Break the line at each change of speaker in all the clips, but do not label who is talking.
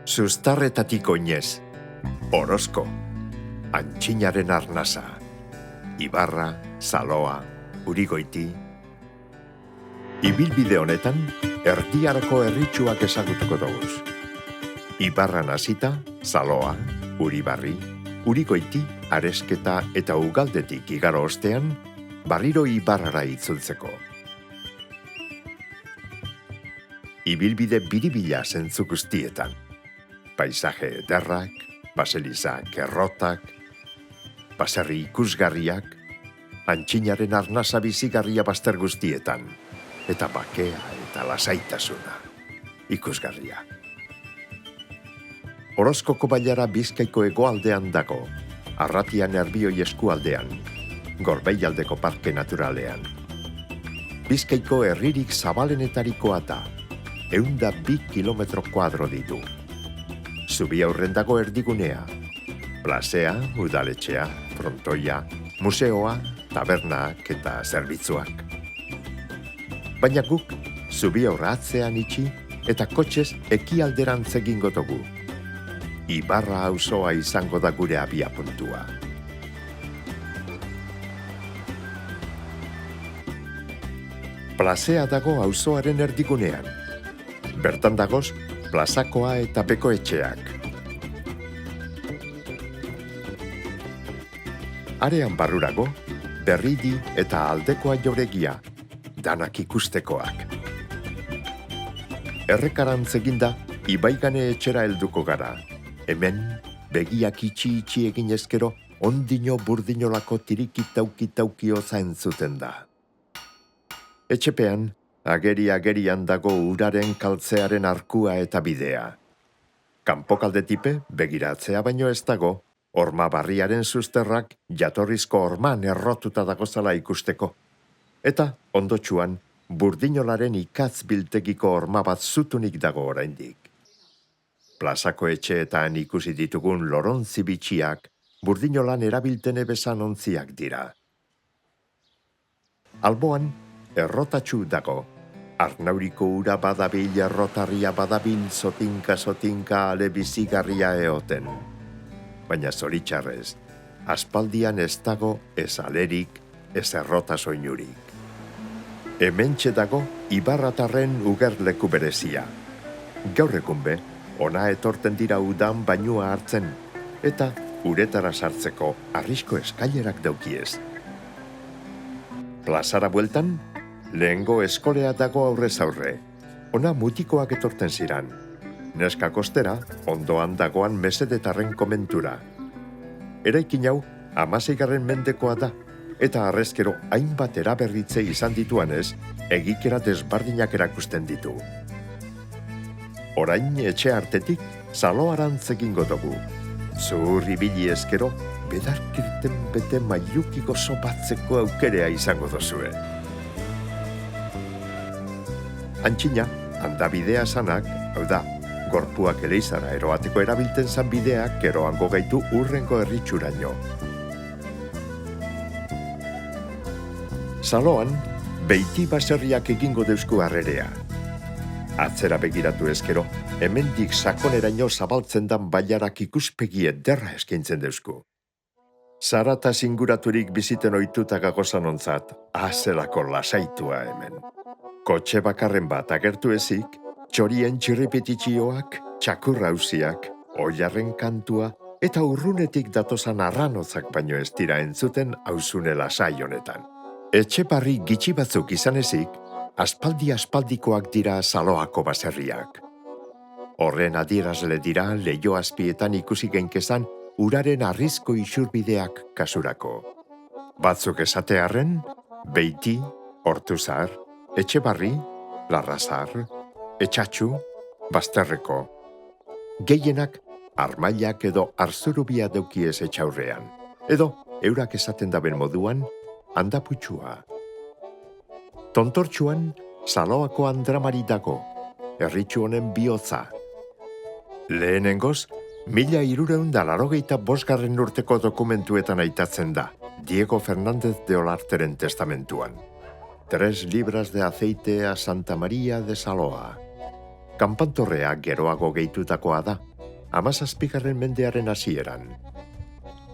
Zuztarretatik oinez, Orozko, Antxinaren arnasa, Ibarra, Saloa, Urigoiti. Ibilbide honetan, Erdiaroko herritsuak ezagutuko dugu. Ibarran hasita, Saloa, Uribarri, Urigoiti, Aresketa eta Ugaldetik igaro ostean, barriro Ibarrara itzultzeko. Ibilbide biribila zentzu guztietan. Paisaje ederrak, baselizak errotak, baserri ikusgarriak, Antxinaren arnasa bizigarria bazter guztietan, eta bakea eta lasaitasuna, ikusgarria. Orozkoko bailara Bizkaiko hegoaldean dago, Arratia Nerbioi eskualdean, Gorbeialdeko Parke Naturalean. Bizkaiko herririk zabalenetarikoa da, 102 kilometro kuadro ditu. Zubi aurren dago erdigunea, plazea, udaletxea, frontoia, museoa, tabernak eta zerbitzuak. Baina guk, zubi aurra atzean itxi eta kotxez ekialderantz egingo dugu. Ibarra auzoa izango da gure abiapuntua. Plazea dago auzoaren erdigunean. Bertan dagoz, plazakoa eta bekoetxeak. Arean barrurago, Berridi eta Aldekoa joregia, danak ikustekoak. Errekarantz eginda, Ibaigane etxera helduko gara. Hemen, begiak itxi egin ezkero, ondino burdinolako tirikitauki-taukio zaintzuten da. Etxepean, agerian dago uraren kaltzearen arkua eta bidea. Kanpokaldetipe, begiratzea baino ez dago, horma barriaren zuzterrak jatorrizko horman errotuta dagozala ikusteko. Eta, ondotxuan, burdinolaren ikatz biltegiko horma bat zutunik dago oraindik. Plazako etxeetan ikusi ditugun lorontzi bitxiak, burdinolan erabiltene bezan ontziak dira. Alboan, errotatxu dago. Arnauriko ura badabil, errotarria badabil, zotinka ale bizigarria eoten. Baina zoritxarrez, aspaldian ez dago ez alerik, ez errota soinurik. Hementxe dago Ibarratarren ugerleku berezia. Gaur egun be, ona etorten dira udan bainua hartzen, eta uretara sartzeko arrisko eskailerak daukiez. Plazara bueltan, lehengo eskolea dago aurrez aurre. Ona mutikoak etorten ziran. Neska kostera, ondoan dagoan mesedetarren komentura. Eraikin hau, 16. mendekoa da, eta arrezkero hainbat eraberritze izan dituanez, egikera desbardinak erakusten ditu. Orain etxe artetik, Saloarantz egingo dugu. Zuhur ibili ezkero, bedarkirten bete mailukiko sopatzeko aukerea izango dozue. Antxina, handabidea sanak, hau da, gorpuak eleizara eroateko erabilten zan bideak eroango gaitu urrengo herritxuraino. Saloan, Beiti baserriak egingo deusku harrerea. Atzera begiratu ezkero, hemendik sakoneraino zabaltzen dan bailarak ikuspegi ederra eskaintzen deusku. Zarata inguraturik biziten ohituta gagozan ontzat, azelako lasaitua hemen. Kotxe bakarren bat agertu ezik, txorien txirripititxioak, txakurra hausiak, oilarren kantua, eta urrunetik datozan arranozak baino ez dira entzuten auzune lasai honetan. Etxeparri gitxi batzuk izan ezik, aspaldikoak dira Saloako baserriak. Horren adierazle dira leiho azpietan ikusi genkezan uraren arrizko isurbideak kasurako. Batzuk esatearren, Beiti, Ortuzar, Etxebarri, Larrazar, Etxatxu, Bazterreko. Gehienak, armailak edo arzurubia daukiez etxaurrean. Edo, eurak esaten daben moduan, handaputxua. Tontortxuan, Saloako andramari dago, herritxu honen bihotza. Lehenengoz, 1385 urteko dokumentuetan aitatzen da, Diego Fernández de Olarteren testamentuan. 3 libras de aceite a Santa María de Saloa. Kanpantorrea geroago gehitutakoa da, 17. mendearen hasieran.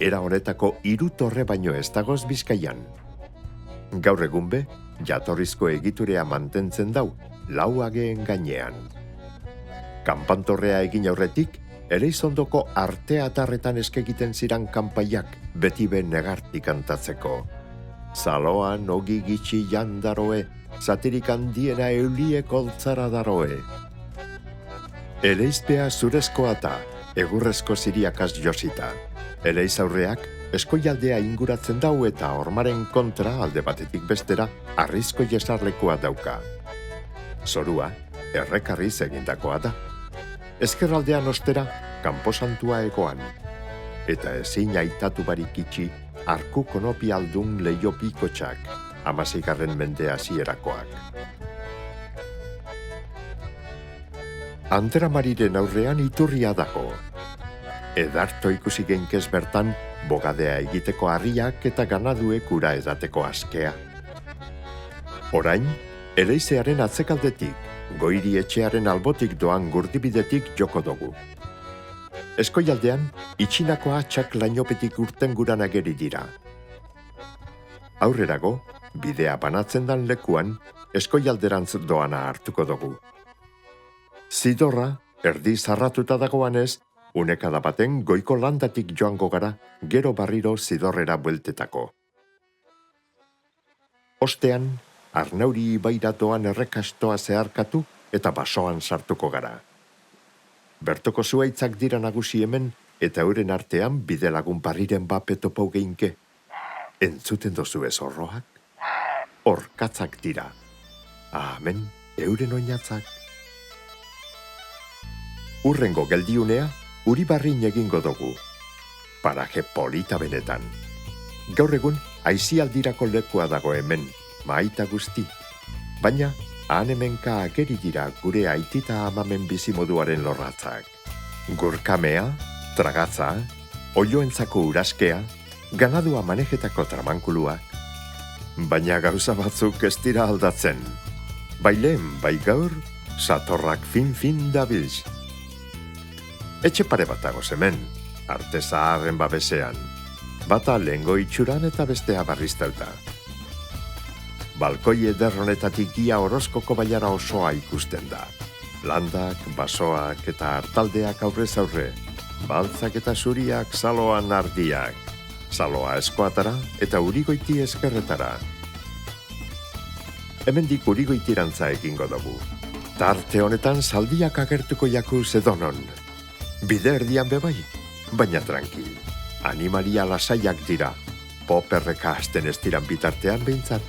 Era honetako 3 torre baino ez dagoz Bizkaian. Gaur egun be, jatorrizko egiturea mantentzen dau, 4 ageen gainean. Kanpantorrea egin aurretik, Eleizondoko arteatarretan eskegiten ziran kanpaiak beti be negartik kantatzeko. Zaloan ogi gitxi jandaroe, zatirik handiena euliek oltzara daroe. Eleizpea zurezkoa ta, egurrezko ziriakaz josita. Eleiz aurreak, eskoialdea inguratzen dau eta hormaren kontra alde batetik bestera harrizko jesarlekoa dauka. Zorua, errekarriz egindakoa da. Ezkerraldean ostera, kanposantua egoan. Eta ezin aitatu barik itxi, arku konopi aldun leio pikotxak, 16. mende hasierakoak. Andramariren aurrean iturria dago. Edarto ikusi genkez bertan, bogadea egiteko harriak eta ganaduek ura edateko askea. Orain, Eleizearen atzekaldetik, Goiri etxearen albotik doan gurdibidetik joko dugu. Eskoialdean, itxinako atxak lainopetik urtenguran ageri dira. Aurrerago, bidea banatzen dan lekuan, eskoialderantz doana hartuko dugu. Zidorra, erdi zarratuta dagoanez, unekada baten goiko landatik joango gara, gero barriro zidorrera bueltetako. Ostean, Arnauri ibairatoan errekastoa zeharkatu eta basoan sartuko gara. Bertoko zuaitzak dira nagusi hemen eta euren artean bidelagun barriren bapetopau geinke. Entzuten dozu ez horroak? Orkatzak dira. Amen, euren oinatzak. Urrengo geldiunea, Uribarrin egingo dugu. Paraje polita benetan. Gaur egun, aizialdirako lekua dago hemen, maita guzti. Baina, han hemenka ageri dira gure aitita amamen bizimoduaren lorratzak. Gurkamea, tragatza, oioentzako uraskea, ganadua manejetako tramankuluak. Baina gauza batzuk ez dira aldatzen. Bai lehen, bai gaur, satorrak fin dabilz. Etxe pare bat dagoz hemen, arte zaharren babesean. Bata lehengo itxuran eta bestea barriztauta. Balkoi ederronetatik ia Orozkoko bailara osoa ikusten da. Landak, basoak eta hartaldeak aurrez aurre. Baltzak eta zuriak zaloan ardiak. Zaloa eskoatara eta Urigoiti eskerretara. Hemendik Urigoitirantza egingo dugu. Tarte honetan zaldiak agertuko jaku zedonon. Bide erdian bebai, baina tranquil. Animalia lasaiak dira. Poperreka hasten ez diran bitartean behintzat.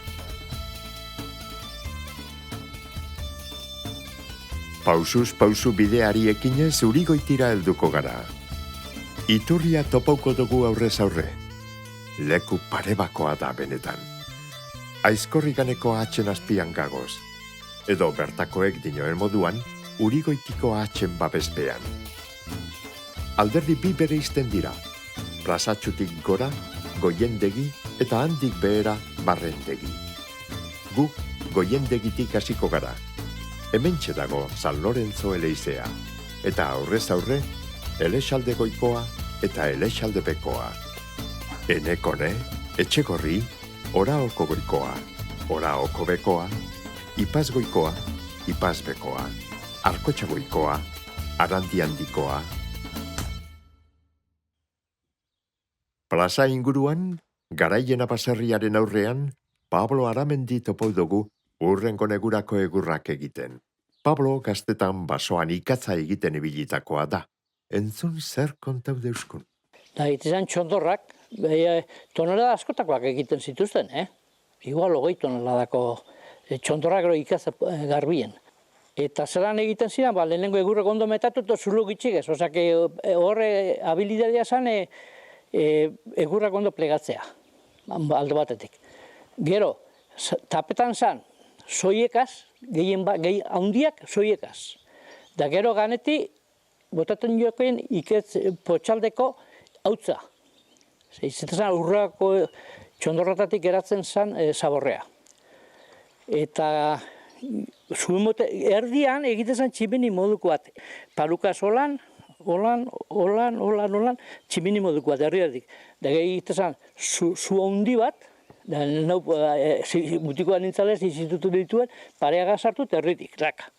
Pausuz pausu bideari ekinez Urigoitira helduko gara. Iturria topauko dugu aurrez aurre. Leku parebakoa da benetan. Aizkorriganeko atxen azpian gagoz. Edo bertakoek dinoen moduan, Urigoitiko atxen babespean. Alderdi bi bere izten dira. Plazatxutik gora, goiendegi eta handik behera barrendegi. Gu goiendegitik hasiko gara. Hementxe dago San Lorenzo Eleizea, eta aurrez aurre, Elexalde goikoa eta Elexalde bekoa. Enekone, Etxegorri, Oraoko goikoa, Oraoko bekoa, Ipaz goikoa, Ipaz bekoa, Arkotxa goikoa, Arandi handikoa. Plaza inguruan, Garaiena baserriaren aurrean, Pablo Aramendi topau dugu urrengo negurako egurrak egiten. Pablo gaztetan basoan ikatza egiten ibilitakoa da. Entzun zer kontau deuskun.
Da, itizan txondorrak, tonelada askotakoak egiten zituzten, Igual 20 toneladako txondorrak gero ikatza garbien. Eta zelan egiten ziren, lehenengo egurrek ondo metatu eta zulo gitxik ez. Osea, horre habilidadea zan egurrak ondo plegatzea, alde batetik. Gero, tapetan zan, soiekaz, handiak soiekaz. Da gero ganeti, botaten jokoen iketz potxaldeko hautza. Izaten zan urrako txondorratatik geratzen zan zaborrea. Eta erdian egiten zan tximeni moduko bat. Paluka solan, holan, tximini moduko bat herriatik. Da gehi egitezan, zu handi bat, da nau mutikoa nintzalez, institutu dituen, pareaga sartu herritik, raka.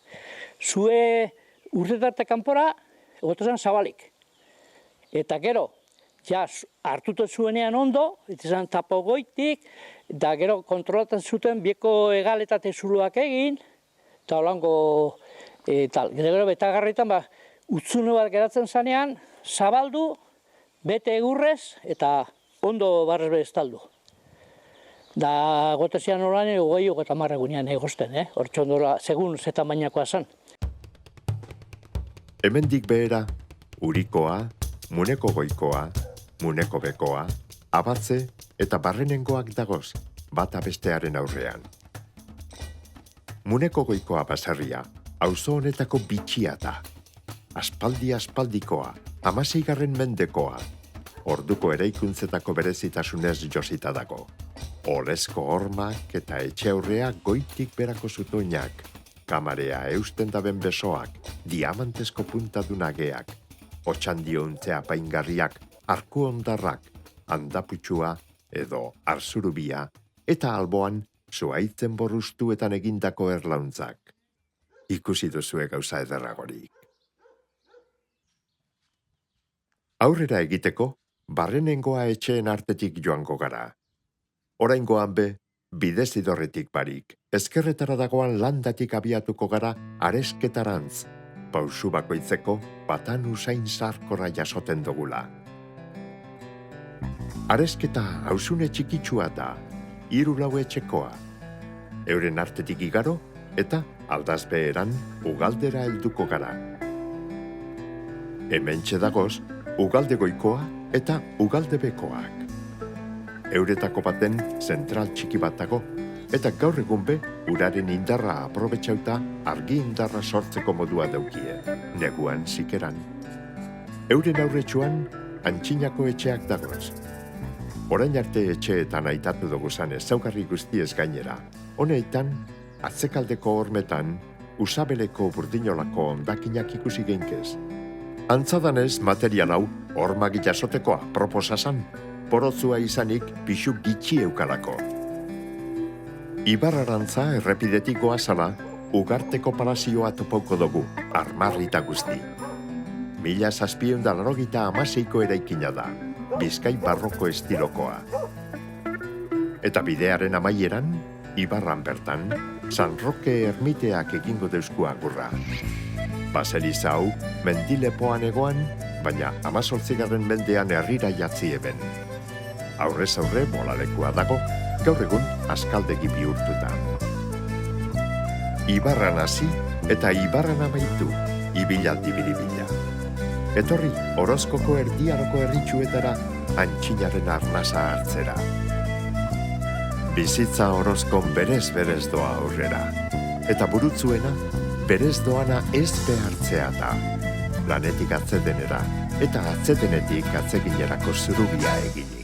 Zue urtetarte kanpora, egotezan zabalik. Eta gero, ja, hartuten zuenean ondo, egitezan tapo goitik, da gero kontrolatzen zuten bieko egaletate zuloak egin, eta holango, gero betagarritan, utzune bat geratzen zanean, zabaldu, bete egurrez, eta ondo barrez bestaldu. Da gotezian horan, 20-30 egunean egosten, hor txondora, segun ze tamainakoa zen.
Hemendik behera, urikoa, muneko goikoa, muneko bekoa, abatze eta barrenengoak dagoz, bata bestearen aurrean. Muneko goikoa baserria, auzo honetako bitxia da. Aspaldikoa, 16. mendekoa, orduko eraikuntzetako berezitasunez josita dago. Olezko hormak eta etxe aurrea goitik berako zutoinak, kamarea eusten daben besoak, diamantezko puntadunageak, otxandio untzea paingarriak, arku ondarrak, handaputsua edo arzurubia, eta alboan zuaitzen borruztuetan egindako erlauntzak. Ikusi duzue gauza ederragorik. Aurrera egiteko, barrenengoa etxeen artetik joango gara. Oraingoan be, bidezidorretik barik, ezkerretara dagoan landatik abiatuko gara aresketarantz, pausu bakoitzeko batan usain zarkorra jasoten dugula. Aresketa hausune txikitsua da, 3-4 etxekoa. Euren artetik igaro eta aldazbeeran ugaldera helduko gara. Hementxe dagoz, ugalde goikoa eta ugalde bekoak. Euretako baten zentral txiki bat dago, eta gaur egun be, uraren indarra aprobetxauta argi indarra sortzeko modua daukie, neguan zikeran. Euren aurretxuan, antxinako etxeak dagoz. Orain arte etxeetan aitatu dugu zanez zaugarri guztiez gainera. Honeetan, atzekaldeko hormetan, usabeleko burdinolako ondakinak ikusi geinkez. Antzadanez, material hau, hormak jasotekoa proposasan, porotzua izanik pixu gitxi eukalako. Ibarrarantza errepidetiko azala, ugarteko palazioa topauko dugu, armarrita guzti. 1786ko eraikina da, Bizkai barroko estilokoa. Eta bidearen amaieran, Ibarran bertan, San Roque ermiteak egingo deusku agurra. Baseliza hau, mendilepoan egoan, baina 18. mendean herrira jatzi eben. Aurrez aurre bolalekua dago, gaur egun askaldegi bihurtuta. Ibarran hasi eta Ibarran amaitu, ibilaldi biribila. Etorri, Orozkoko erdiaroko herritxuetara antxinaren arnasa hartzera. Bizitza Orozkon berez doa aurrera, eta burutzuena berez doana ez behartzea da. Lanetik atzedenera, eta atzedenetik atzeginerako zurubia egin.